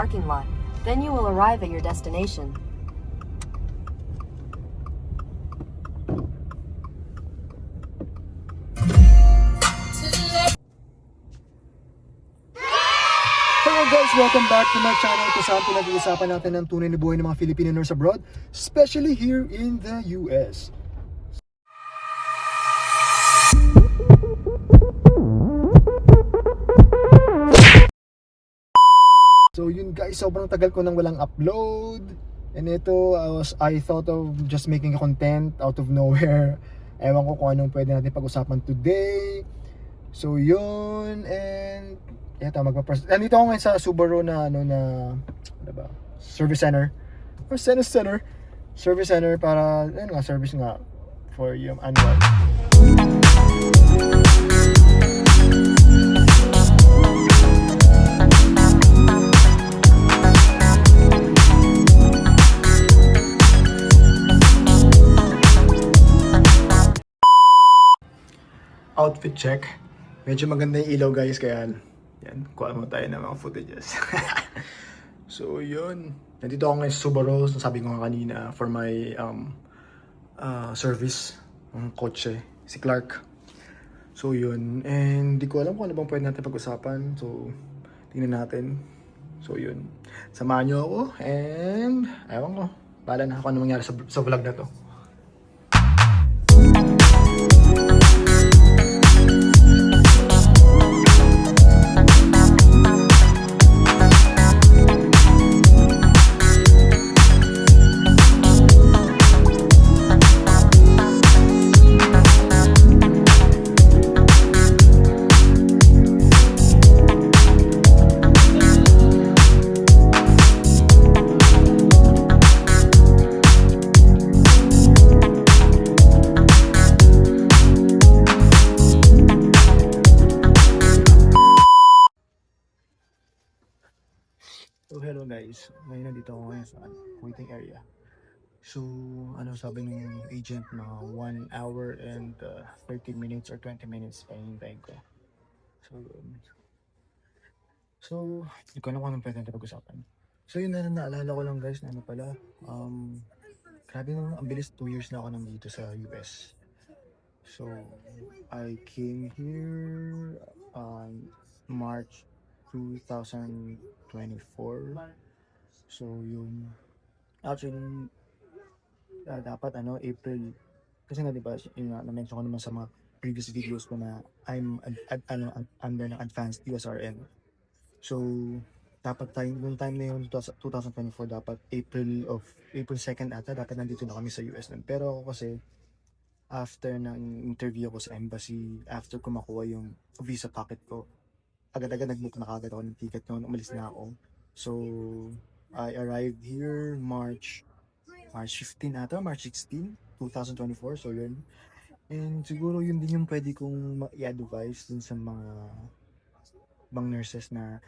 parking lot. Then you will arrive at your destination. Hello guys! Welcome back to my channel kung saan pinag-uusapan natin ang tunay na buhay ng mga Filipino nurse abroad, especially here in the US. So yun guys, sobrang tagal ko nang walang upload. And ito, I thought of just making a content out of nowhere. Ewan ko kung anong pwede natin pag-usapan today. So yun, and eto, nandito ako ngayon sa Subaru na ano ba? Service center. Or service center para service nga for yung annual. Outfit check. Medyo maganda yung ilaw guys, kaya yan, kuha mo tayo ng mga footages. So yun, nandito ako ngayon sa Subaru, sabi ko nga kanina, for my service ng kotse, si Clark. So yun, and di ko alam kung ano bang pwede natin pag-usapan, so tingnan natin. So yun, samahan nyo ako, and ewan ko, bahala na ako ano mangyari sa vlog na to. So hello guys, ngayon nandito ako ngayon sa waiting area. So ano sabi ng agent, mga 1 hour and 30 minutes or 20 minutes pa hintayin ko. So hindi ko alam kung anong pwede natin pag-usapan. So yun na naalala ko lang guys na ano pala, grabe naman, ang bilis, 2 years na ako nandito sa US. So I came here on March 2024. So yun, actually dapat April, kasi nga diba yun nga na-mention ko naman sa mga previous videos ko na I'm under ng advanced USRN. So dapat nung time na yun 2024, dapat April 2nd ata dapat nandito na kami sa US nun. Pero ako kasi after ng interview ko sa embassy, after ko makuha yung visa packet ko, agad-agad nag-book na kagad ako ng ticket noon, umalis na ako. So, I arrived here March 15 ata, March 16, 2024, so yun. And siguro yun din yung pwede kong i-advise dun sa mga bang nurses na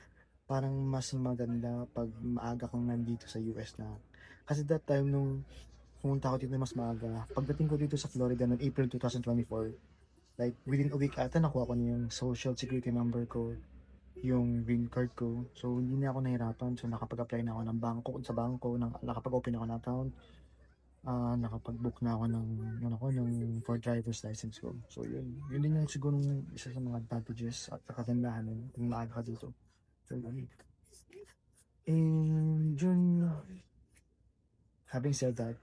parang mas maganda pag maaga kang nandito sa US na. Kasi that time nung pumunta ako dito mas maaga, pagdating ko dito sa Florida noong April 2024, like within a week ata nakuha ko na yung social security number ko, yung green card ko. So hindi na ako nahirapan. So nakapag-apply na ako ng bangko, nakapag-open ako ng account. Nakapag-book na ako ng for driver's license ko. So yun din yung siguro isa sa mga advantages at kagandahan kung maaga ka dito. So yun. And yun, having said that,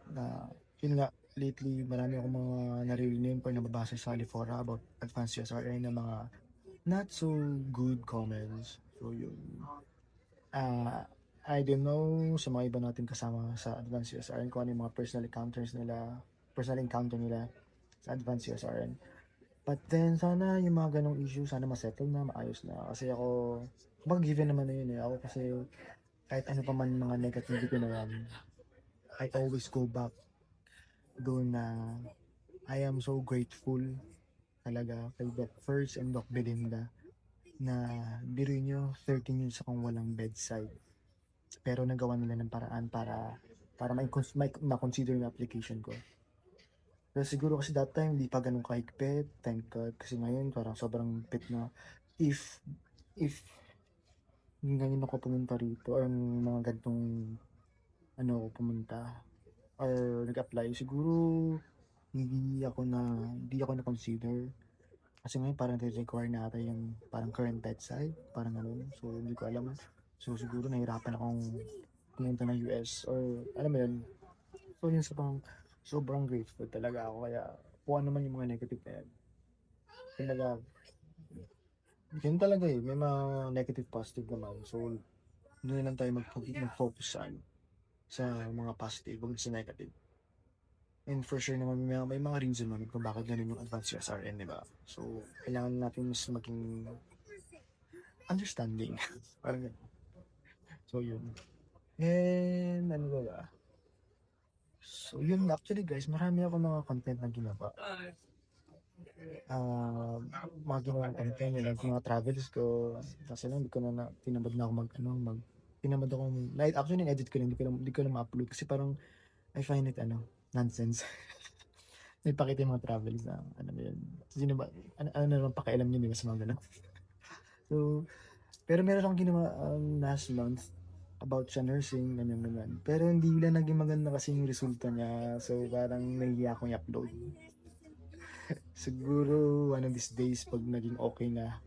yun nga, lately marami akong mga naririnig or nababasa sa Alifora about advanced USRA na mga not so good comments. So yun, I don't know sa mga iba natin kasama sa Advanced USRN kung ano yung mga personal encounter nila sa Advanced USRN. But then sana yung mga ganong issue sana masettle na, maayos na. Kasi ako, mag-given naman na yun ako kasi kahit ano pa man mga negativity na yan, I always go back doon na I am so grateful talaga kay Doc First and Doc Belinda na biruin nyo 13 years akong walang bedside, pero nagawa nila ng paraan para ma-consider yung application ko. Pero siguro kasi that time hindi pa ganun kahigpit, thank God, kasi ngayon parang sobrang pit na. If ngayon ako pumunta rito or mga ganitong ano ako pumunta or nag-apply, siguro hindi ako na-consider. Kasi ngayon parang require na ata yung parang current bedside, parang ganun. So, hindi ko alam. So, siguro nahirapan akong pumunta ng US or alam mo yun. So, yun sobrang grateful talaga ako. Kaya, kung ano man yung mga negative na yan. Talaga, yun talaga eh. May mga negative, positive naman. So, doon na lang tayo mag-focus sa mga positive, huwag sa negative. And for sure naman, may mga reason naman kung bakit ganun yung advanced USRN, di ba? So, kailangan natin mas maging understanding. Parang ganun. So, yun. And, ano ba ba? So, yun. Actually, guys, marami ako mga content na ginawa. Mga ginawang content, yun, like, mga travels ko. Kasi lang, hindi ko tinamad na ako tinamad ako, actually, edit ko na, hindi ko na ma-upload kasi parang, I find it, nonsense. May pakita yung mga travels na, ano ba yun, sino ba, ano naman pakialam nyo, di ba, sa mga ganun. So, pero meron akong ginawa last month about sa nursing, ganyan. Pero hindi lang naging maganda kasi yung resulta niya. So, parang nahihiya akong i-upload. Siguro, one of these days, pag naging okay na,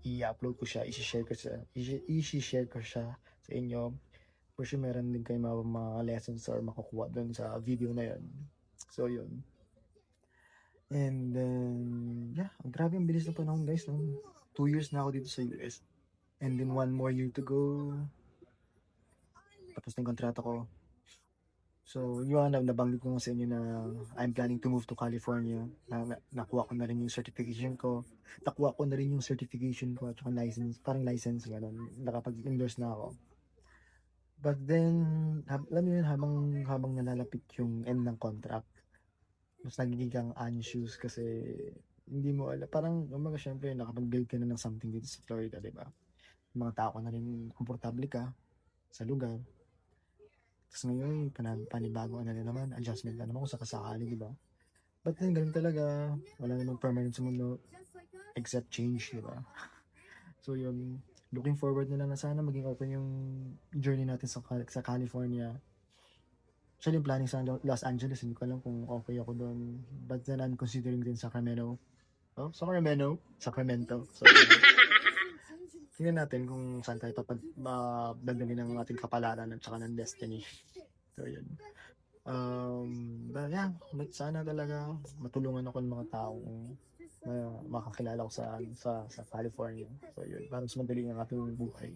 i-upload ko siya, i-share ko siya sa inyo. For sure, meron din kayo mga lessons or makukuha doon sa video na yun. So, yun. And then, yeah, grabe ang bilis na panahon guys. No? 2 years na ako dito sa US. And then 1 more year to go. Tapos na yung kontrata ko. So, yung nabanggit ko nga sa inyo na I'm planning to move to California. Nakuha ko na rin yung certification ko. Nakuha ko na rin yung certification ko at saka license, parang license, gano'n. Nakapag-endorse na ako. But then, alam mo yun, habang nalalapit yung end ng contract, mas nagiging kang anxious kasi hindi mo alam. Parang, umaga syempre, nakapag-build ka na ng something dito sa Florida, di ba? Mga tao ka na rin, komportable ka sa lugar. Tapos ngayon, panibago na naman, adjustment na naman kung sakasakali, di ba? But then, ganun talaga, wala namang permanent sa mundo, except change, di ba? So yun, looking forward na lang na sana maging open yung journey natin sa California. Actually, yung planning sa Los Angeles, hindi ko alam kung okay ako doon. But then, I'm considering din Sacramento. Oh, Sacramento. So, tingnan natin kung saan tayo dadali ng ating kapalaran at saka ng destiny. So, yun. But yeah, sana talaga matulungan ako ng mga taong makakilala ko sa California. So, yun. Para mas madali ang ating buhay.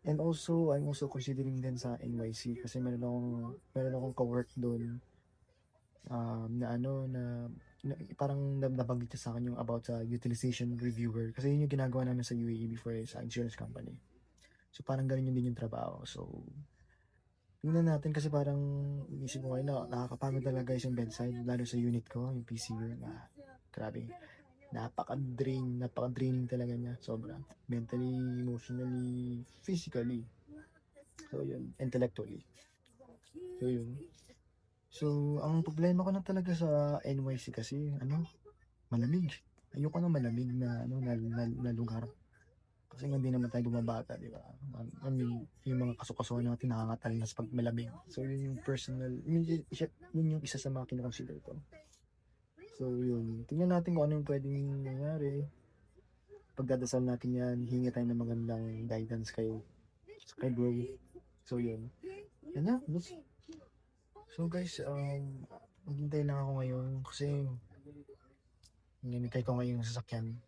And also, I'm also considering din sa NYC kasi meron akong ka-work doon na parang nabanggit sa akin yung about sa utilization reviewer kasi yun yung ginagawa namin sa UAE before sa insurance company. So parang ganun yun din yung trabaho. So tingnan natin kasi parang inisip ko ngayon na nakakapagod talaga guys yung bedside lalo sa unit ko, yung PCU na grabe. Napaka-draining talaga niya. Sobra. Mentally, emotionally, physically. So yun, intellectually. So yun. So, ang problema ko na talaga sa NYC kasi, malamig. Ayoko na malamig na lugar. Kasi hindi naman tayo bumabata, di ba? I mean, yung mga kasukasuhan natin nakakatal na sa pag malamig. So, yun yung personal, yun yung isa sa mga kinakonsider ko. So, yun. Tingnan natin kung ano yung pwedeng nangyari. Pagdadasal natin yan, hingi tayo ng magandang guidance kay bro. So, yun. Yan na. So guys, maghintay lang ako ngayon kasi hinintay ko ngayon yung sasakyan.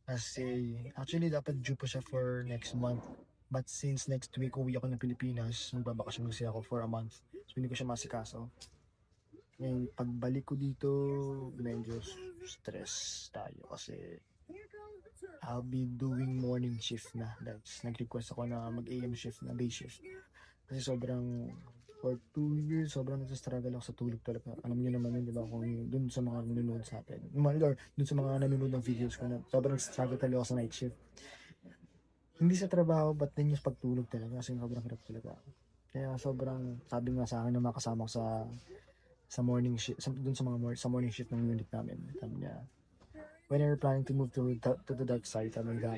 Kasi actually dapat due pa siya for next month. But since next week uwi ako ng Pilipinas, magbabakasyon kasi ako for a month. So hindi ko siya masikaso. Ngayon, pagbalik ko dito, medyo stress tayo kasi I'll be doing morning shift na. That's, nag-request ako na mag-AM shift na, day shift. Kasi for 2 years, sobrang nagsastruggle ako sa tulog talaga. Alam niyo naman yun, di ba? Kung dun sa mga nanonood sa atin. Or dun sa mga nanonood ng videos ko na sobrang struggle talaga ako sa night shift. Hindi sa trabaho, but din yung pagtulog talaga. Kasi sobrang hirap talaga. Kaya sobrang, sabi nga sa akin ng mga kasama ko sa morning shift, dun sa morning shift ng unit namin. Sabi niya, when you're planning to move to the dark side, sabi ko,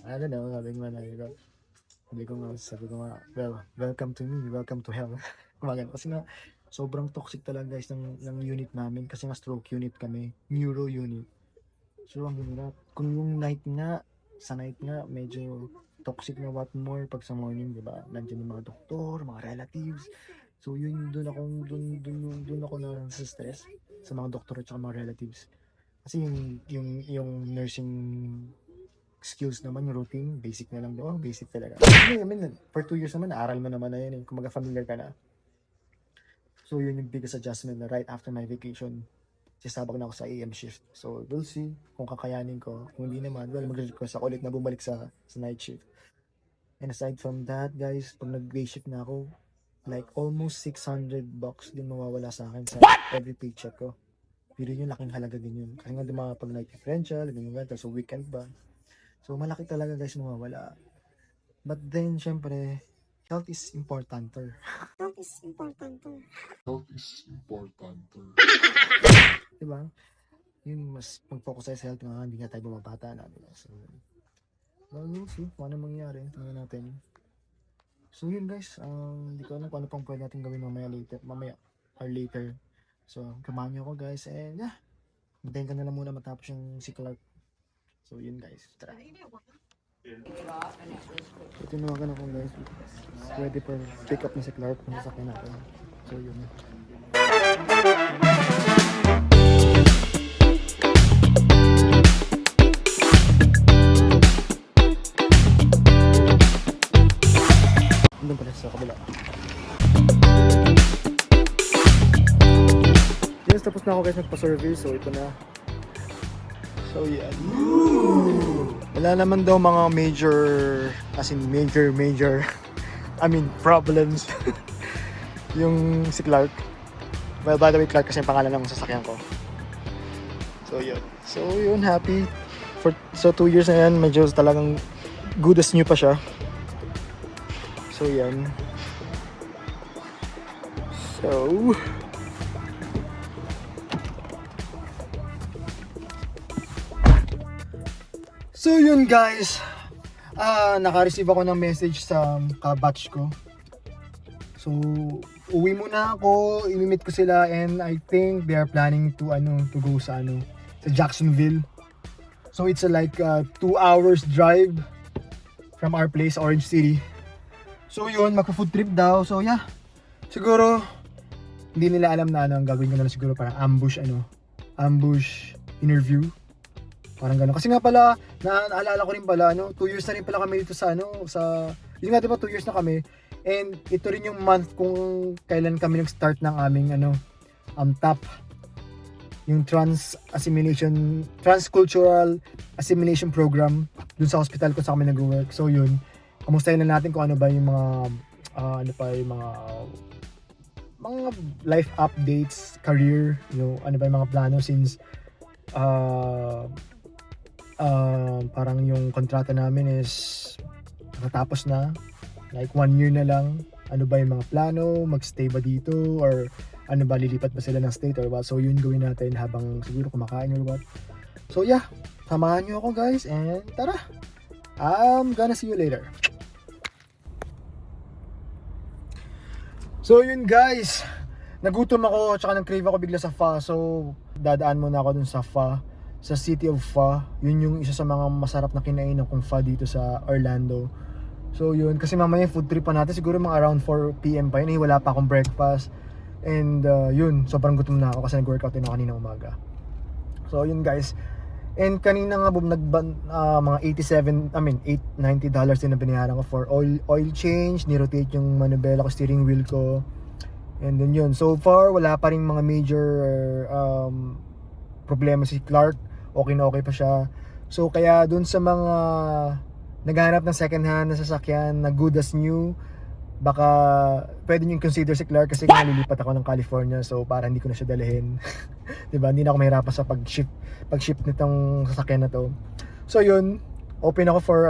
I don't know, sabi ko nga, well, welcome to me, welcome to hell. Kumagano, kasi nga, sobrang toxic talaga guys ng unit namin, kasi nga stroke unit kami, neuro unit. So, ang hirap. Kung yung night nga, sa night nga, medyo toxic na what more pag sa morning, di ba? Nandiyan yung mga doktor, mga relatives. So, yun, dun ako na sa stress sa mga doktor at mga relatives. Kasi yung nursing skills naman, yung routine, basic na lang daw. Basic talaga. I mean, for 2 years naman, naaral mo naman na yun. Kung familiar ka na. So, yun yung biggest adjustment na right after my vacation. Sasabak na ako sa AM shift. So, we'll see kung kakayanin ko. Kung hindi naman, well, mag-request ako ulit na bumalik sa night shift. And aside from that, guys, pag nag-day shift na ako, like almost $600 din mawawala sa akin sa every paycheck ko. Pero yun, laking halaga din yun. Kasi nga di mga pag night differential, ganyan ganyan, so weekend ba. So malaki talaga guys mawawala. But then, syempre, health is importanter. Health is importante. Diba? Yun, mas mag-focus tayo sa health nga, hindi nga tayo bumabata na. Diba? So, well, we'll see kung ano mangyari. Tingnan natin. So yun guys, hindi ko alam kung ano pang pwede natin gawin mamaya or later. So, kamahan nyo ako guys, and yeah, hintayin ka na lang muna matapos yung si Clark. So yun guys, tara. So tinawagan ako guys, ready for pick up na si Clark kung sasakyan natin. So yun. Doon pala sa kabila. Yes, tapos na ako guys magpa-survey. So ito na. So yeah. Wala naman daw mga major, as in major I mean problems. Yung si Clark. Well, by the way, Clark kasi yung pangalan ng sasakyan ko. So yun. So yun, happy. So 2 years na yan, medyo talagang good as new pa siya. So yan. So yun guys. Naka-receive ako ng message sa ka-batch ko. So uwi muna ako, i-meet ko sila, and I think they are planning to go sa Jacksonville. So it's like 2 hours drive from our place, Orange City. So yun, magpo-food trip daw. So yeah, siguro hindi nila alam na ang gagawin ko na lang, siguro parang ambush interview. Parang gano'n. Kasi nga pala, naalala ko rin pala, 2 years na rin pala kami dito sa yun nga diba 2 years na kami. And ito rin yung month kung kailan kami nag-start ng aming TAP. Yung Transcultural Assimilation Program dun sa hospital ko sa kami nag-work. So yun, kamustahin na natin kung ano ba yung mga life updates, career, ano ba yung mga plano since parang yung kontrata namin is nakatapos na, like 1 year na lang. Ano ba yung mga plano, magstay ba dito, or ano ba, lilipat ba sila ng state or what. So yun gawin natin habang siguro kumakain or what. So yeah, samahan nyo ako guys, and tara, I'm gonna see you later. So yun guys, nagutom ako, tsaka nag-crave ako bigla sa pho. So dadaan muna ako dun sa pho, sa City of Pho. Yun yung isa sa mga masarap na kinainan kong pho dito sa Orlando. So yun, kasi mamaya food trip pa natin, siguro mga around 4 PM pa yun. Wala pa akong breakfast. And yun, sobrang gutom na ako kasi nag-workout din ako kanina umaga. So yun guys. And kanina nga mga $90 din na binayaran ko for oil change, ni-rotate yung manubela ko, steering wheel ko. And then yun, so far wala pa rin mga major problema si Clark. Okay na okay pa siya. So kaya dun sa mga naghahanap ng second hand na sasakyan na good as new, baka pwede nyo consider si Clark, kasi nga lilipat ako ng California, so para hindi ko na siya dalhin. Diba, hindi na ako mahirapan sa pag-ship nitong sasakyan na to. So yun, open ako for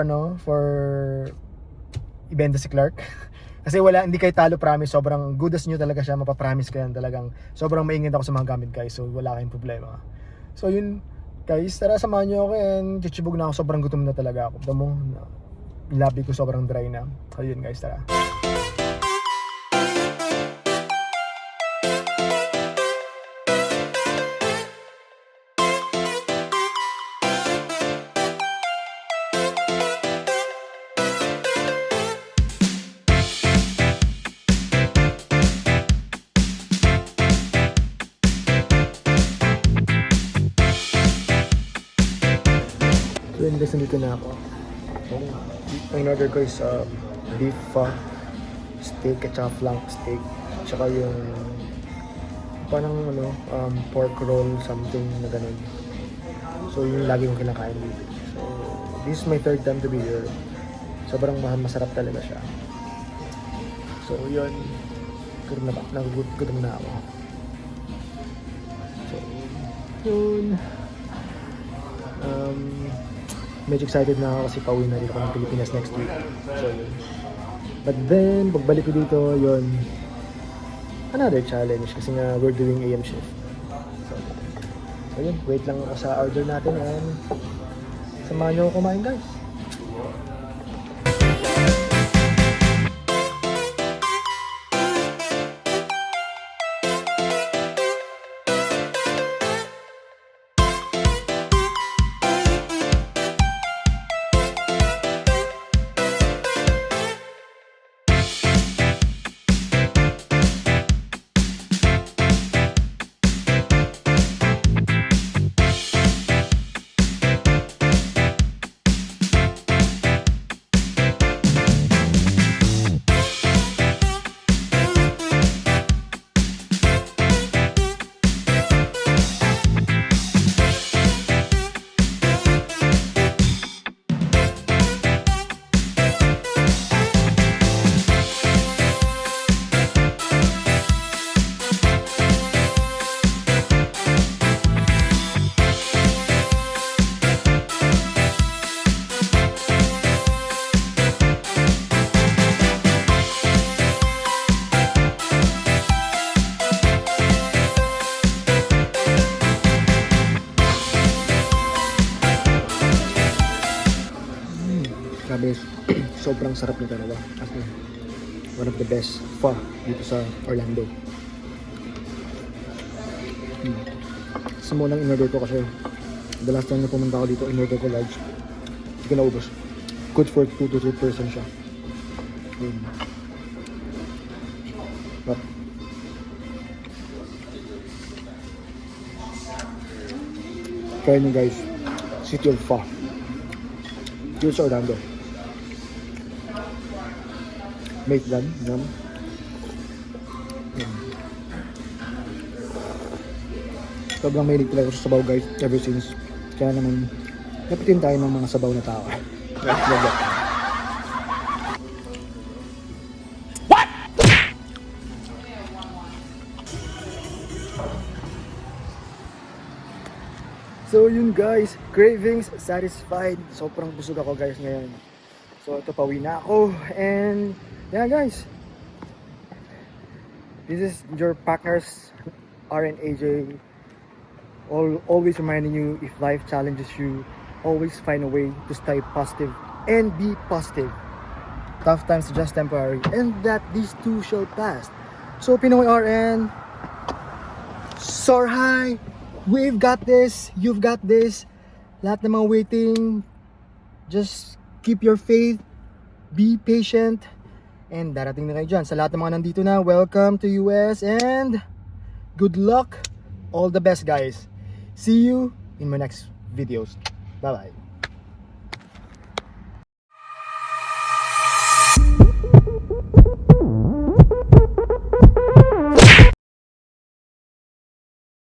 ibenta si Clark. Kasi hindi kayo talo, promise. Sobrang good as new talaga siya, mapapromise ko yan. Talagang sobrang maingat ako sa mga gamit guys, so wala kayong problema. So yun, Guys, tara samahan niyo ako and chichibog na ako. Sobrang gutom na talaga ako. Damo, yung labi ko sobrang dry na. Ayun guys, tara. So yun guys, nandito na ako. Ang in-order ko is beef steak at saka flank steak. Tsaka yung parang pork roll something na ganun. So yun yung lagi kong kinakain dito. So this is my third time to be here. Sobrang masarap talaga siya. So yun, gutom na ba? Gutom na ako. So yun. Medyo excited na ako kasi pauwi na dito ako ng Pilipinas next week. So yun. But then, pagbalik ko dito, yun, another challenge kasi nga we're doing AM shift. So yun, wait lang ako sa order natin and samahan nyo ako kumain guys. Grabe, sobrang sarap nito talaga. As in, one of the best pho dito sa Orlando. Sa munang in-order ko kasi the last time na pumunta ako dito, in-order ko large. Hindi ko naubos. Good for 2 to 3 person siya. But, try nyo guys, City of Pho dito sa Orlando. Make them, yum. Sobrang mahilig talaga sa sabaw guys, ever since. Kaya naman, napitin tayo ng mga sabaw na tao. What? So yun guys, cravings satisfied. Sobrang busog ako guys ngayon. So ito, pauwi na ako. And yeah guys, this is your partners R and AJ, always reminding you, if life challenges you, always find a way to stay positive and be positive. Tough times are just temporary and that these too shall pass. So Pinoy RN, soar high, we've got this, you've got this. Lahat ng mga waiting, just keep your faith, be patient, and darating na kayo dyan. Sa lahat ng mga nandito na, welcome to US and good luck, all the best guys. See you in my next videos. Bye bye.